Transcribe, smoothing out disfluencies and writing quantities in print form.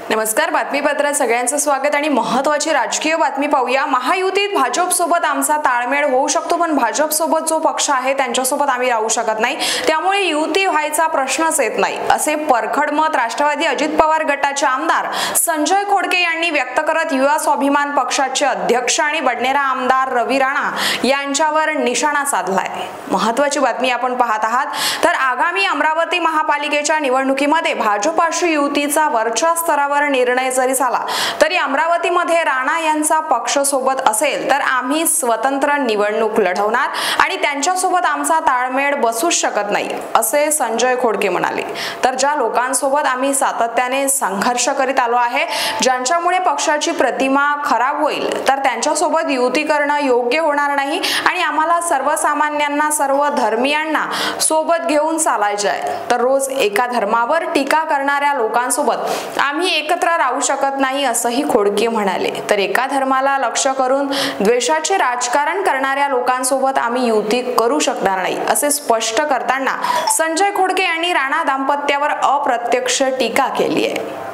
नमस्कार, बातमीपत्रात सगळ्यांचं स्वागत आणि महत्त्वाची राजकीय बातमी पाहूया। महायुतीत भाजप सोबत आमचा ताळमेळ होऊ शकतो, पण भाजप सोबत जो पक्ष आहे त्यांच्यासोबत आम्ही राहू शकत नाही, त्यामुळे युती व्हायचा प्रश्नच येत नाही, असे परखड मत राष्ट्रवादी अजित पवार गटाचे आमदार संजय खोडके यांनी व्यक्त करत युवा स्वाभिमान पक्षाचे अध्यक्ष आणि बडनेरा आमदार रवी राणा यांच्यावर निशाणा साधलाय। महत्त्वाची बातमी आपण पाहत आहात। तर आगामी अमरावती महापालिकेच्या निवडणुकीमध्ये भाजपशी युतीचा वरच्या स्तरावर निर्णय जरी झाला तरी अमरावतीमध्ये राणा यांचा पक्ष सोबत असेल तर आम्ही स्वतंत्र निवडणूक लढवणार आणि त्यांच्यासोबत आमचा ताळमेळ बसू शकत नाही, असे संजय खोडके म्हणाले। तर ज्या लोकांसोबत आम्ही सातत्याने संघर्ष करीत आलो आहे, ज्यांच्यामुळे पक्षाची प्रतिमा खराब होईल, तर त्यांच्यासोबत युती करणं योग्य होणार नाही आणि आम्हाला सर्वसामान्यांना, सर्व धर्मियांना सोबत घेऊन चालायचे आहे। तर रोज एका धर्मावर टीका करणाऱ्या लोकांसोबत आम्ही एकत्र राहू शकत नाही, असंही खोडके म्हणाले। तर एका धर्माला लक्ष्य करून द्वेषाचे राजकारण करणाऱ्या लोकांसोबत आम्ही युती करू शकणार नाही, असे स्पष्ट करताना संजय खोडके यांनी राणा दाम्पत्यावर अप्रत्यक्ष टीका केली आहे।